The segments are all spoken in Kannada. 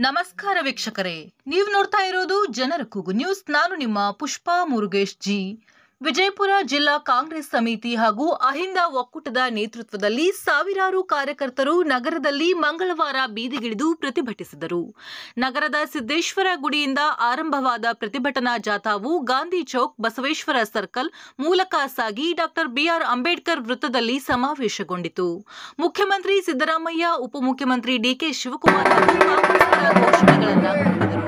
ನಮಸ್ಕಾರ ವೀಕ್ಷಕರೇ, ನೀವು ನೋಡ್ತಾ ಇರೋದು ಜನರ ಕೂಗು ನ್ಯೂಸ್. ನಾನು ನಿಮ್ಮ ಪುಷ್ಪಾ ಮುರುಗೇಶ್ ಜಿ. ವಿಜಯಪುರ ಜಿಲ್ಲಾ ಕಾಂಗ್ರೆಸ್ ಸಮಿತಿ ಹಾಗೂ ಅಹಿಂದ ಒಕ್ಕೂಟದ ನೇತೃತ್ವದಲ್ಲಿ ಸಾವಿರಾರು ಕಾರ್ಯಕರ್ತರು ನಗರದಲ್ಲಿ ಮಂಗಳವಾರ ಬೀದಿಗಿಳಿದು ಪ್ರತಿಭಟಿಸಿದರು. ನಗರದ ಸಿದ್ದೇಶ್ವರ ಗುಡಿಯಿಂದ ಆರಂಭವಾದ ಪ್ರತಿಭಟನಾ ಜಾಥಾವು ಗಾಂಧಿ ಚೌಕ್, ಬಸವೇಶ್ವರ ಸರ್ಕಲ್ ಮೂಲಕ ಸಾಗಿ ಡಾಕ್ಟರ್ ಬಿಆರ್ ಅಂಬೇಡ್ಕರ್ ವೃತ್ತದಲ್ಲಿ ಸಮಾವೇಶಗೊಂಡಿತು. ಮುಖ್ಯಮಂತ್ರಿ ಸಿದ್ದರಾಮಯ್ಯ, ಉಪಮುಖ್ಯಮಂತ್ರಿ ಡಿಕೆ ಶಿವಕುಮಾರ್ ಹಾಗೂ ಕಾಂಗ್ರೆಸ್ನ ಘೋಷಣೆಗಳನ್ನು ಕೂಗಿದರು.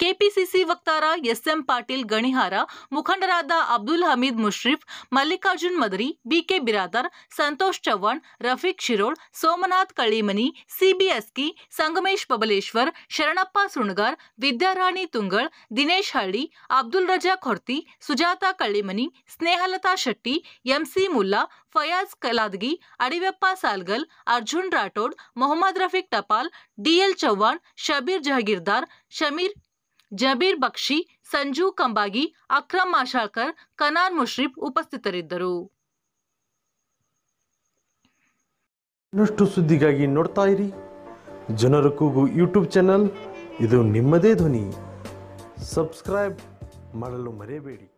ಕೆಪಿಸಿಸಿ ವಕ್ತಾರ ಎಸ್ಎಂ ಪಾಟೀಲ್ ಗಣಿಹಾರ, ಮುಖಂಡರಾದ ಅಬ್ದುಲ್ ಹಮೀದ್ ಮುಷ್ರಿಫ್, ಮಲ್ಲಿಕಾರ್ಜುನ್ ಮದರಿ, ಬಿಕೆ ಬಿರಾದಾರ್, ಸಂತೋಷ್ ಚವ್ಹಾಣ್, ರಫೀಕ್ ಶಿರೋಳ್, ಸೋಮನಾಥ್ ಕಳ್ಳಿಮನಿ, ಸಿಬಿಎಸ್ಕಿ, ಸಂಗಮೇಶ್ ಬಬಲೇಶ್ವರ್, ಶರಣಪ್ಪ ಸುಣಗಾರ್, ವಿದ್ಯಾರಾಣಿ ತುಂಗಳ್, ದಿನೇಶ್ ಹಳ್ಳಿ, ಅಬ್ದುಲ್ ರಜಾಕ್ ಹೊರ್ತಿ, ಸುಜಾತಾ ಕಳ್ಳಿಮನಿ, ಸ್ನೇಹಲತಾ ಶೆಟ್ಟಿ, ಎಂಸಿ ಮುಲ್ಲಾ, ಫಯಾಜ್ ಕಲಾದಗಿ, ಅಡಿವೆಪ್ಪ ಸಾಲ್ಗಲ್, ಅರ್ಜುನ್ ರಾಠೋಡ್, ಮೊಹಮ್ಮದ್ ರಫೀಕ್ ಟಪಾಲ್, ಡಿಎಲ್ ಚವ್ಹಾಣ್, ಶಬೀರ್ ಜಹಗೀರ್ದಾರ್, ಜಬೀರ್ ಬಕ್ಷಿ, ಸಂಜು ಕಂಬಾಗಿ, ಅಕ್ರಮ್ ಮಾಶಾಳ್ಕರ್, ಕನಾನ್ ಮುಷ್ರಿಫ್ ಉಪಸ್ಥಿತರಿದ್ದರು. ಇನ್ನಷ್ಟು ಸುದ್ದಿಗಾಗಿ ನೋಡ್ತಾ ಇರಿ ಜನರ ಕೂಗು ಯೂಟ್ಯೂಬ್ ಚಾನಲ್. ಇದು ನಿಮ್ಮದೇ ಧ್ವನಿ. ಸಬ್ಸ್ಕ್ರೈಬ್ ಮಾಡಲು ಮರೆಯಬೇಡಿ.